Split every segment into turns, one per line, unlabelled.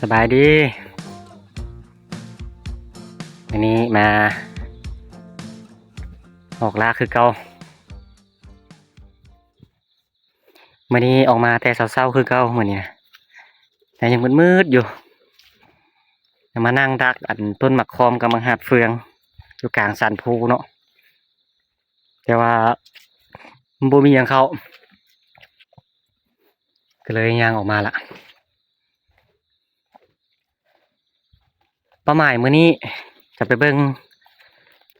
สบายดีวันนี้มาออกล่าคือเก่าวันนี้ออกมาแต่เช้าๆคือเก่าเหมือนนี้นะแต่ยังมืดๆอยู่มานั่งดักต้นหมักคอมกับมังหัดเฟืองอยู่กลางสันภูเนาะแต่ว่ามันบ่มีหยังเข้าก็เลยย่างออกมาละเป้าหมายมื้อนี้จะไปเบิ่ง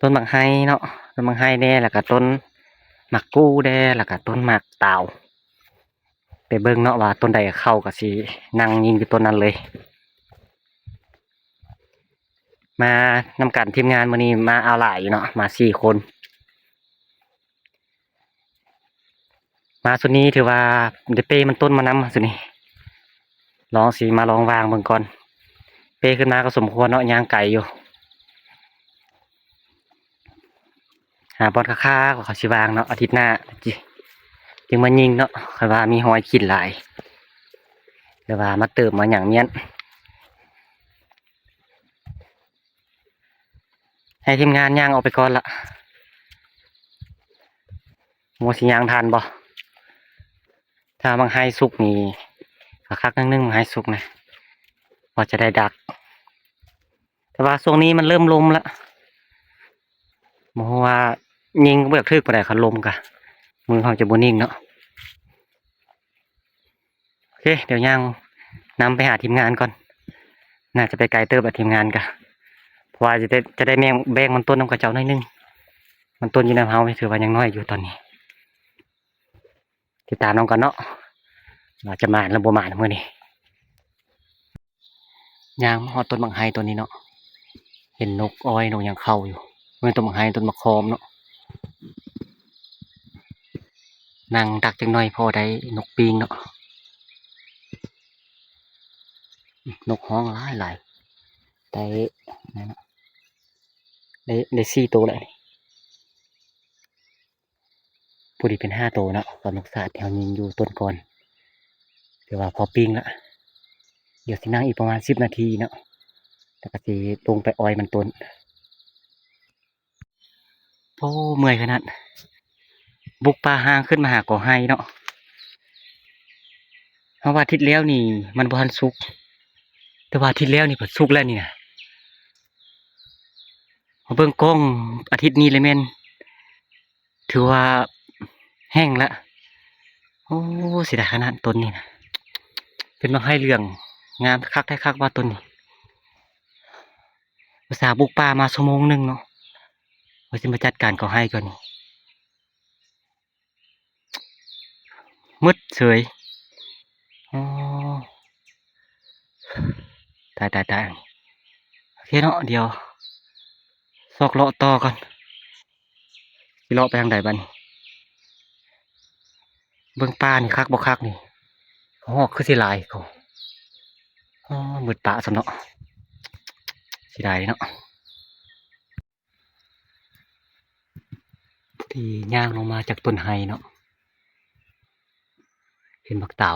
ต้นหมักไฮเนาะต้นหมักไฮแน่แล้วก็ต้นหมักกู้แน่แล้วก็ต้นหมักเต่าไปเบิ่งเนาะว่าต้นใดเข้าก็สินั่งยิงอยู่ต้นนั้นเลยมานำกันทีมงานมื้อนี้มาเอาหลายอยู่เนาะมา4 คนมาสุดนี้ถือว่าเดเป้มันต้นมานำสุดนี้ลองสีมาลองวางเบิ่งก่อนเป้ขึ้นมาก็สมควรเนาะย่างไก่อยู่หาบอลค่าๆก็เขาสิวางเนาะอาทิตย์หน้าจึงมายิงเนาะคอยว่ามีหอยขีดหลายเดี๋ยวว่ามาเติมมาอย่างเนี้ยให้ทีมงานย่างออกไปก่อนละโมสิย่างทานบ่ถ้าบางไฮสุกนี่คักๆนึ่งๆบางไฮสุกนะพอจะได้ดักแต่ว่าช่วงนี้มันเริ่มลมละเพราะว่ายิงเบือกทึกไปได้คันลมกะมือเขาจะบนิ่งเนาะโอเคเดี๋ยวย่างนำไปหาทีมงานก่อนน่าจะไปไกลเติบกับทีมงานกะเพราะว่าจะได้แบ่งมันต้นน้ำกระเจ้าหน่อยนึงมันต้นอยู่ในเฮาถือว่ายังน้อยอยู่ตอนนี้ติดตามน้องกันเนาะว่าจะมาแล้วบ่มาเมื่อนี้ย่างหอดต้นบางไฮตัวนี้เนาะเห็นนกอ้อยนกยังเข้าอยู่เมื่อต้นบางไฮต้นมะคอมเนาะนั่งดักจังหน่อยพอได้นกปีงเนาะนกฮ้องหลายได้นั่นเนาะได้4 ตัวเลยพอดีเป็น5 ตัวเนาะตอนนกสาดแถวยิงอยู่ต้นก่อนเดี๋ยวว่าพอปิ้งละเดี๋ยวสินั่งอีกประมาณ10 นาทีเนาะแต่ก็สิลงไปอ้อยมันต้นโอ้เมื่อยขนาดบุกป่าห้างขึ้นมาหาก่อไฮเนาะเพราะว่าอาทิตย์แล้วนี่มันบ่ทันสุกแต่ว่าอาทิตย์แล้วนี่เพิ่นสุกแล้วนี่นะพอเบิ่งกล้องอาทิตย์นี้เลยแม่นถือว่าแห้งละโอ้เสียดายขนาดต้นนี้นะเป็นมาให้เรื่องงามคักได้คักว่าต้นนี้ภาษาห์บุกป่ามาชั่วโมงหนึงเนาะว่าสิมาจัดการก่อไฮก่อนนี่มืดเฉยอ๋อตายโอเคเนาะเดี๋ยวซอกเลาะต่อก่อนสิเลาะไปทางใดบ้านี้เบิ่งป่านี่คักบ่คักนี่เขาฮอกคือสิหลายเขาอ๋อมืดปะซะเนาะสิได้เนาะที่ย่างลงมาจากต้นไฮเนาะเห็นบักเต่า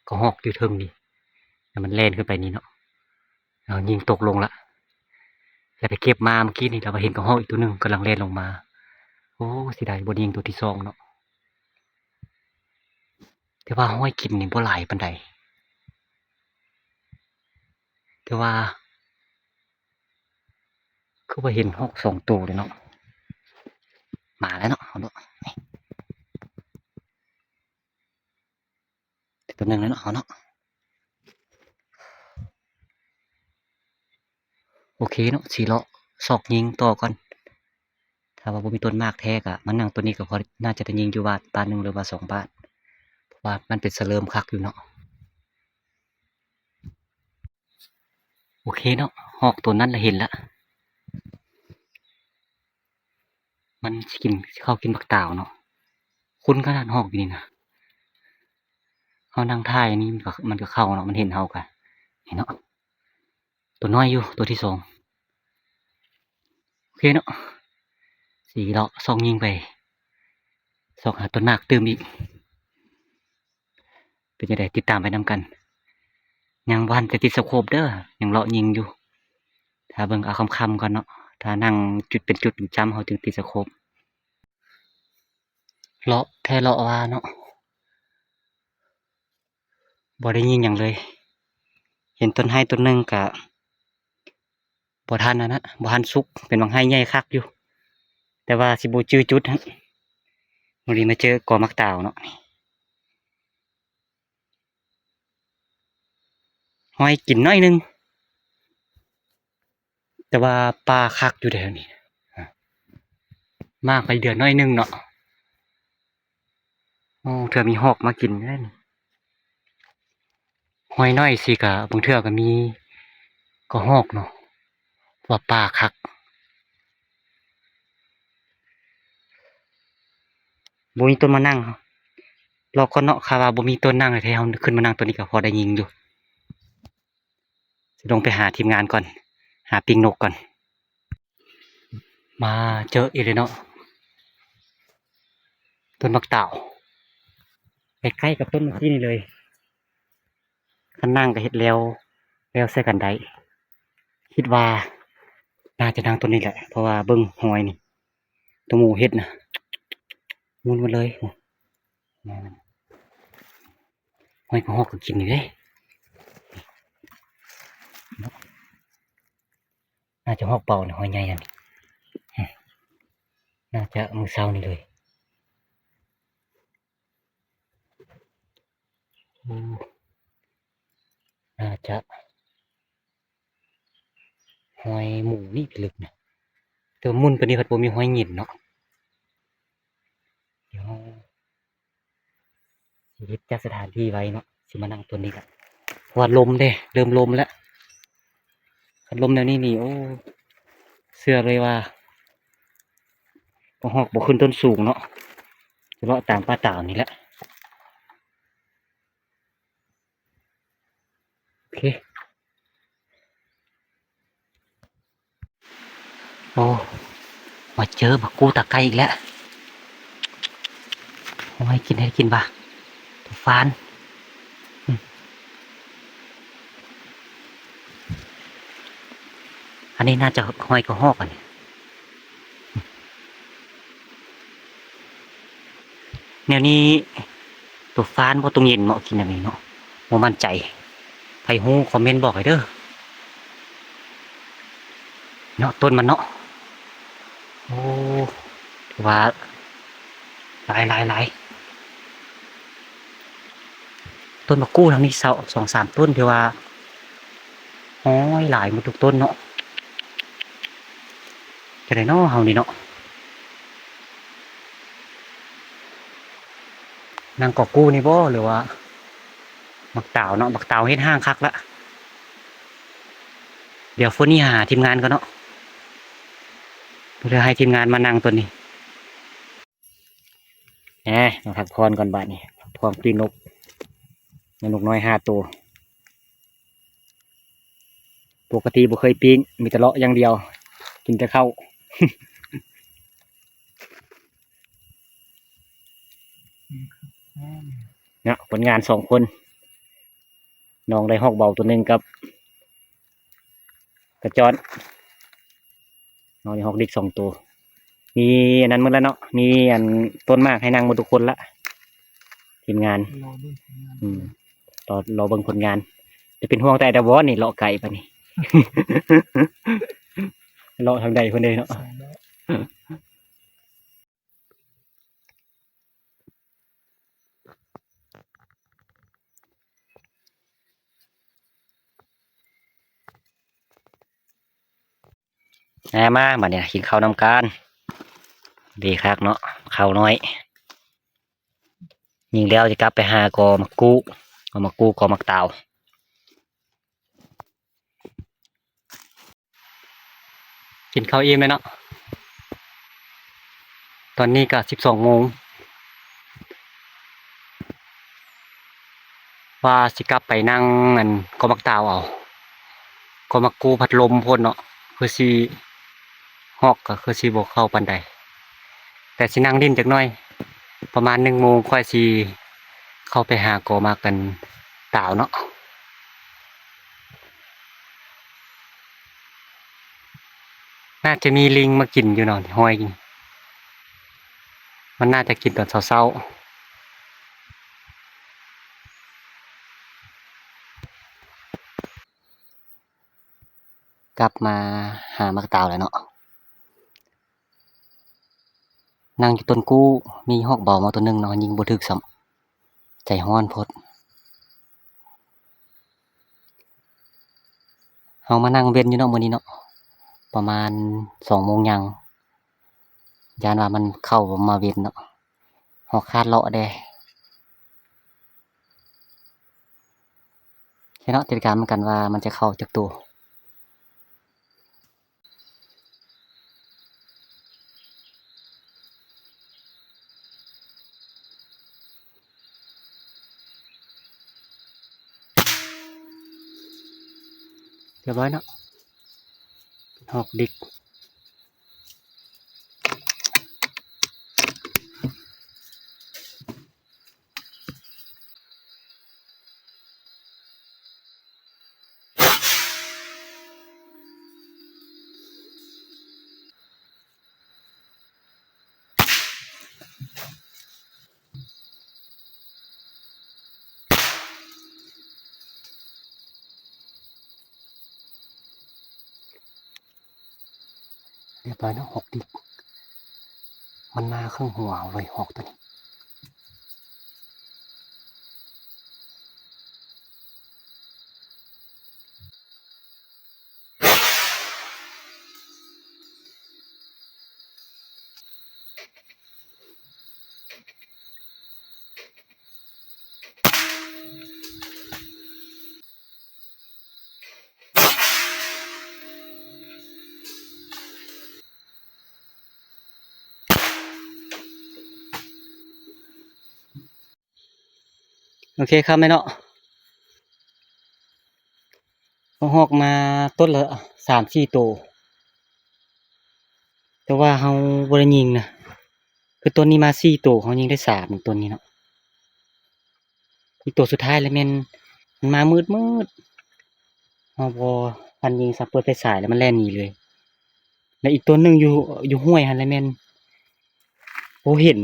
เขาฮอกอยู่เทิงนี่แล้วมันแล่นขึ้นไปนี่เนาะแล้วยิงตกลงละแล้วไปเก็บมาเมื่อกี้นี่เราไปเห็นเขาฮอกอีกตัวหนึงกำลังแล่นลงมาโอ้สิได้บ่ยิงตัวที่2เนาะแต่ว่าห้อยกินนี่บ่หลายปานใดแต่ว่าคือว่าเห็นฮอก2 ตัวเลยเนาะมาแล้วเนาะเอาเนาะนี่ตัวหนึงแล้วเนาะเอาเนาะโอเคเนาะสิเลาะซอกยิงต่อก่อนถ้าว่าบ่มีต้นมากแท้ก็มันนั่งตัวนี้ก็พอน่าจะได้ยิงอยู่บ้านหนึงหรือว่า2 บ้านเพราะว่ามันเป็นเสลิมคักอยู่เนาะโอเคเนาะฮอกตัวนั้นเราเห็นแล้วมันสิกินเข้ากินบักเต่าเนาะคุ้นขนาดฮอกอยู่นี่นะเฮานั่งท่ายนี่มันก็เข้าเนาะมันเห็นเฮากันเห็นเนาะตัวน้อยอยู่ตัวที่2โอเคเนาะสิเลาะซองยิงไปซอกหาต้นมากเติมอีกเป็นจังได๋ติดตามไปนำกัน ยังบ่ทันจะติดสโคปเด้อยังเลาะยิงอยู่ถ้าเบิ่งเอาค่ำๆก่อนเนาะถ้านั่งจุดเป็นจุดจำเขาจึงติดสโคปเลาะแท้เลาะว่าเนาะบ่ได้ยิงหยังเลย เห็นต้นไม้ต้นหนึงก็บ่ทันนะบ่ทันสุกเป็นบางไห้ใหญ่คักอยู่ แต่ว่าสิบ่จื้อจุดฮะมื้อนี้มาเจอกอมักตาวเนาะห้อยกินน้อยหนึงแต่ว่าปลาคักอยู่เดี๋ยวนี้มากไปเดือนน้อยหนึงเนาะโอ้เทื่อมีหอกมากินเด้นี่ห้อยน้อยสิก็บางเทื่อก็มีก็หอกเนาะว่าปลาคักบ่มีต้นมานั่งเราก็เนาะคาว่าบ่มีต้นนั่งเลยแท้เฮาขึ้นมานั่งตัวนี้ก็พอได้ยิงอยู่สิลงไปหาทีมงานก่อนหาปิงนกก่อนมาเจออีกเลยเนาะต้นมักตาวใกล้ๆกับต้นเมื่อกี้นี่เลยคันนั่งก็เฮ็ดแล้วใส่กันได้คิดว่าน่าจะนั่งต้นนี้แหละเพราะว่าเบิ่งหอยนี่ตัวหมูเฮ็ดน่ะมุนมาเลยหอยก็ฮอกก็กินอยู่เด้น่าจะฮอกเป่าเนี่ยหอยใหญ่อันนี้น่าจะมื้อเช้านี่เลยโอ้น่าจะหอยหมูนี่ลึกนะแต่ว่ามุนตัวนี้เพิ่นบ่มีหอยหยินเนาะเดี๋ยวสิยึดจัดสถานที่ไว้เนาะสิมานั่งตัวนี้ละเพราะว่าลมเด้เริ่มลมแล้วคันลมแนวนี้นี่โอ้เชื่อเลยว่าบ่ฮอกบ่ขึ้นต้นสูงเนาะเลาะตามป่าตาวนี่แหละโอเคโอ้มาเจอบักกูตะไคร้อีกแล้วโอ้ยกินให้กินป่ะตัวฟานอันนี้น่าจะหอยกระหอกอันนี้แนวนี้ตัวฟานบ่ตรงเย็นเหมาะกินแบบนี้เนาะบ่มั่นใจไผฮู้คอมเมนต์บอกให้เด้อเนาะต้นมันเนาะโอ้ถือว่าหลายต้นมะกรูดทางนี้เสา2-3ต้นถือว่าโอ้ยหลายหมดทุกต้นเนาะจะได้เนาะเฮานี่เนาะนางกอกกู้นี่บ่หรือว่าบักตาวเนาะบักตาวเฮ็ดห้างคักละเดี๋ยวฝนนี้หาทีมงานก่อนเนาะเพื่อให้ทีมงานมานั่งตัวนี้มาพักผ่อนก่อนบาดนี้พักผ่อนปีนกนกน้อย5ตัวปกติบ่เคยปีนมีแต่เลาะอย่างเดียวกินแต่ข้าว เนาะผลงาน2คนน้องได้ฮอกเบาตัวหนึงกับกระจอนน้องได้ฮอกดิก2ตัวมีอันนั้นหมดแล้วเนาะมีอันต้นมากให้นั่งหมดทุกคนละทีมงานอืมรอเบิ่งผลงานจะเป็นห่วงแต่ดาวอนี่เลาะไก่ปะนี่ เลาะทางใดคนใดเนาะมาบัดเนี่ยกินข้าวนำกันดีคักเนาะข้าวน้อยยิงแล้วจะกลับไปหากอมักกู้กอมักกู้กอมักตาวกินข้าวอิ่มเลยเนาะตอนนี้ก็12 โมงว่าสิกลับไปนั่งอันกอมักตาวเอากอมักกู้พัดลมพ่นเนาะคือสิฮอกก็คือสิบ่เข้าปานใดแต่สินั่งดิ้นจักหน่อยประมาณ1 โมงค่อยสิเข้าไปหากอมักกันตาวเนาะ าจะมีลิงมากินอยู่เนาะห้อยมันน่าจะกินตอนเช้าๆกลับมาหามักตาวแล้วเนาะนั่งอยู่ต้นกู้มีฮอกเบามาตัวหนึงเนาะยิงบ่ถึกซ้ำใจฮ้อนโพดเฮามานั่งเว้นอยู่เนาะมื้อนี้เนาะประมาณ2 โมงยังยานว่ามันเข้ามาเว้นเนาะฮอกคาดเลาะแด่แค่เนาะติดตามเหมือนกันว่ามันจะเข้าจักตัวเรียบร้อยเนาะฮอกดิกเรียบร้อยเนาะฮอกดิกมันมาครึ่งหัวเลยฮอกตัวนี้โอเคครับแม่เนาะฮอกมาต้นละ3-4ตัวแต่ว่าเฮาบ่ได้ยิงนะคือตัวนี้มา4ตัวเฮายิงได้3ตัวนี้เนาะอีกตัวสุดท้ายแล้วแม่นมันมามืดเฮาบ่ทันยิงซับเปิดไฟฉายแล้วมันแล่นหนีเลยแล้วอีกตัวหนึงอยู่ห้วยหั่นแหละแม่นบ่เห็น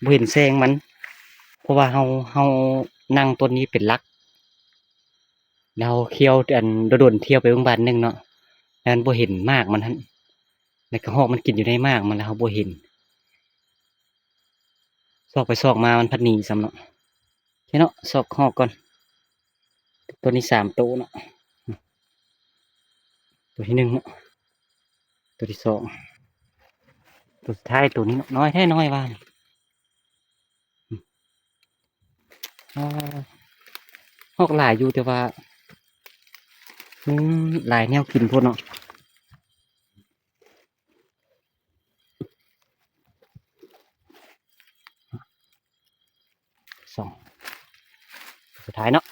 บ่เห็นแสงมันเพราะว่าเฮานั่งต้นนี้เป็นหลักแล้วเที่ยวอันโดดๆเที่ยวไปเบิ่งบ้านหนึงเนาะแล้วมันบ่เห็นมากมันหั่นแล้วก็ฮอกมันกินอยู่ในมากมันแล้วเฮาบ่เห็นซอกไปซอกมามันพัดหนีซ้ำเนาะโอเคเนาะซอกฮอกก่อนตัวนี้3ตัวเนาะตัวที่1เนาะตัวที่2ตัวสุดท้ายตัวนี้เนาะน้อยแท้น้อยว่านี่อ้อฮอกหลายอยู่แต่ว่าหลายแนวกินโพดเนาะ2สุดท้ายเนาะ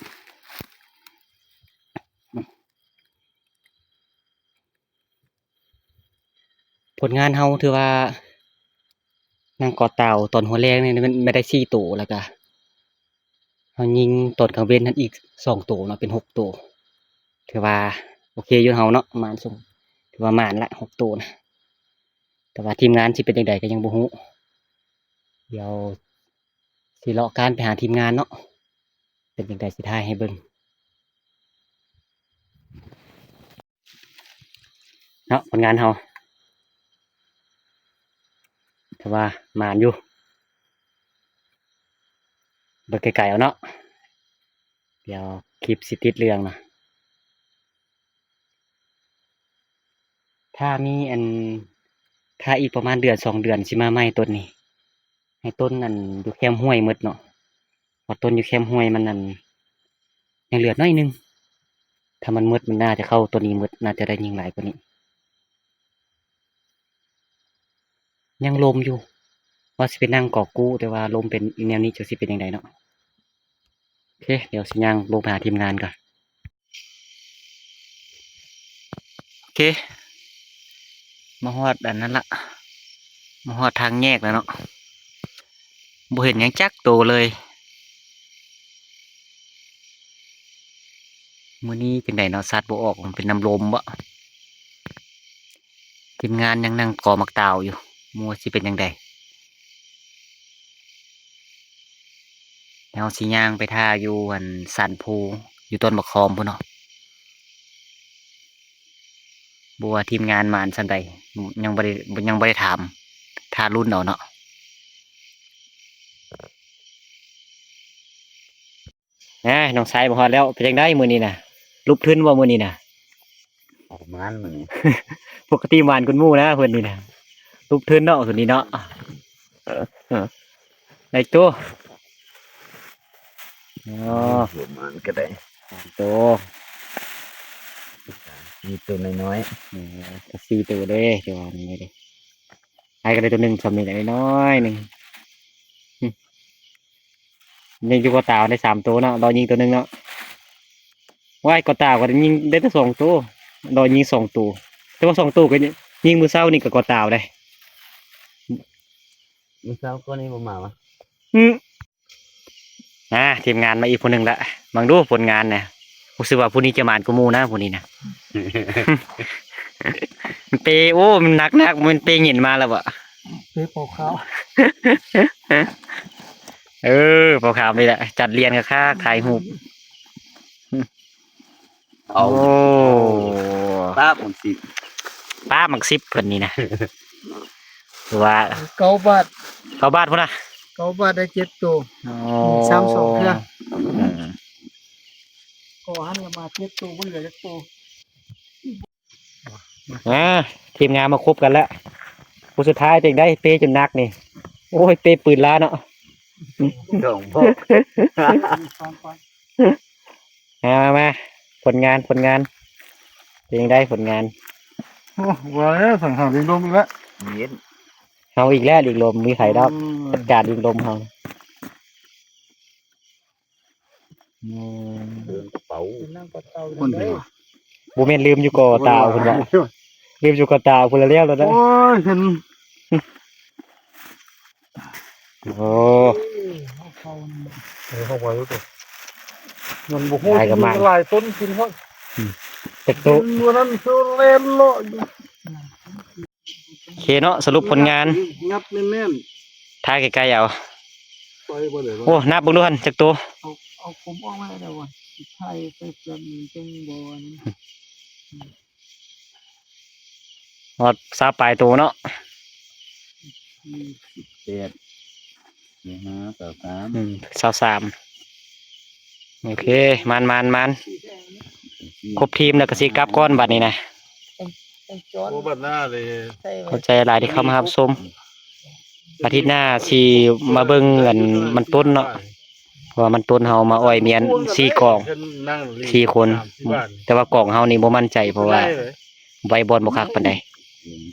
ผลงานเฮาถือว่านั่งเกาะเต่าตอนหัวแรงนี่มันไม่ได้4ตัวแล้วก็เฮายิงตอนกลางเว้นนั้นอีก2ตัวเนาะเป็น6ตัวถือว่าโอเคอยู่เฮาเนาะประมาณส่งถือว่าหมานละ6ตัวนะแต่ว่าทีมงานสิเป็นจังไดก็ยังบ่ฮู้เดี๋ยวสิเลาะการไปหาทีมงานเนาะเป็นจังไดสิถ่ายให้เบิ่งเนาะผลงานเฮาแต่ว่าหมานอยู่เบิ่งไกลๆเอาเนาะเดี๋ยวคลิปสิติดเรื่องนะถ้ามีถ้าอีกประมาณ1-2 เดือนสิมาใหม่ต้นนี้ให้ต้นนั้นอยู่แคมห้วยหมดเนาะเพราะต้นอยู่แคมห้วยมันนั่นยังเหลือน้อยหนึงถ้ามันหมดมันน่าจะเข้าตัวนี้หมดน่าจะได้ยิงหลายกว่านี้ยังลมอยู่ว่าสิไปนั่งกอบกู้แต่ว่าลมเป็นแนวนี้จะสิเป็นจังไดเนาะโอเคเดี๋ยวสิย่างลงไปหาทีมงานก่อนโอเคมาฮอดอันนั้นละมาฮอดทางแยกแล้วเนาะบ่เห็นหยังจักโตเลยมื้อนี้จังไดเนาะสัตว์บ่ออกมันเป็นน้ำลมบ่ ทีมงานยังนั่งก่อหมักตาวอยู่มัวสิเป็นยังไงแล้วสิย่างไปท่าอยู่อันสันภูอยู่ต้นบักคอมพุ่นเนาะบัวาทีมงานมาอันสันใดยังบ่ได้ถามท่ารุ่นเอาเนาะน้องชายบ่ฮอดแล้วเป็นยังไงมื้อนี้น่ะลุกขึ้นบ่มื้อนี้น่ะ
ออกมันมันนี่
ปกติหวานคุณหมู่นะเพิ่นนี่น่ะลุกขึ้นเนาะส่วนนี้เนาะไอ้ตัวอ๋อ
หัวมันก็ได้
ตัว
มีตัวน้อย
สี่ตัวเด้เดี๋ยวนี้เด้ไอ้ก็ได้ตัวหนึ่งสำเร็จได้น้อยหนึ่งยิงอยู่กระตาวได้สามตัวเนาะรอยิงตัวหนึ่งเนาะว่ายกระตาวก็ได้ยิงได้แต่สองตัวรอยิงสองตัวแต่ว่าสองตัวก็ยิงมือเศร้านี่กับกระตาวได้
ๆมีเช้าก็นี่บ่มาวะ
ทีมงานมาอีกคนหนึ่งละบางดูผลงานเนี่ยรู้สึกว่าผู้นี้จะมานกูมูนะผู้นี้นะ มันเปโอ้มันหนักมันเปเห็นมาแล้วบ่
เป๊ะเปล่าขาว
พอข่าวนี่แหละจัดเรียนกับค่าถ่ายรูป
เอา
โอ้
ป้าผมสิ
ป้ามักซิบเพิ่นนี่นะว่า
เก้าบาท
เข้าบ้านพุ่นนะ
เก้าบาทได้7 ตัว
โอ้
สามสองเทื่อ
อืม
ก็หันละมา7 ตัวบ่เหลือจักตัว
ทีมงานมาครบกันแล้วผู้สุดท้ายเป็นได้เปจนนักนี่โอ้ยเปปืนล้าเนาะ
ดองพวก
มาผลงานเป็นยังได้ผลงาน
โอ้ว่าแล้วสั่งหาเลี้ยงลมอีกแล้ว
เย็น
เอาอีกแล้วอีกลมมีไข่ดอกจัดการอีกลมเฮา
เดินกระเป๋า
คนเดียว
บูเมนลืมอยู่ก่อตาวคุณบอกลืมอยู่ก่อตาวคุณละเลี้ยวแล้วนะ
โอ้ยเห็น
โอ้
เข้าไปแล้วตัวมันบ่ฮู้กินหลายต้นกินเพราะ
เป็ดโต
วันนั้นซื้อเล่นเลาะอยู่
โอเคเนาะสรุปผลงาน
งับแน่น
ท้ายใกล้ๆเอา
ๆไปบ่ได้
โอ้นับเบิ่งดูหั่นจักตัว
เอาผมออกมาได้บ่ไทยไปเพิ่นจังบ่นี่
ฮอดซาปลายตัวเนาะ
เจ็ดนี่ฮะต่อสาม
23โอเคมันครบทีมแล้วก็สิกลับก้อนบัดนี้นะ
จอน
โอ้บัดหน้าเลย
เข้าใจหลายที่เข้ามารับชมอาทิตย์หน้าสิมาเบิ่งกันมันต้นเนาะเพราะว่ามันต้นเฮามาอ้อยเมียน4กล่อง4คนแต่ว่ากล่องเฮานี่บ่มั่นใจเพราะว่าใบบอลบ่คักปานใด
อืม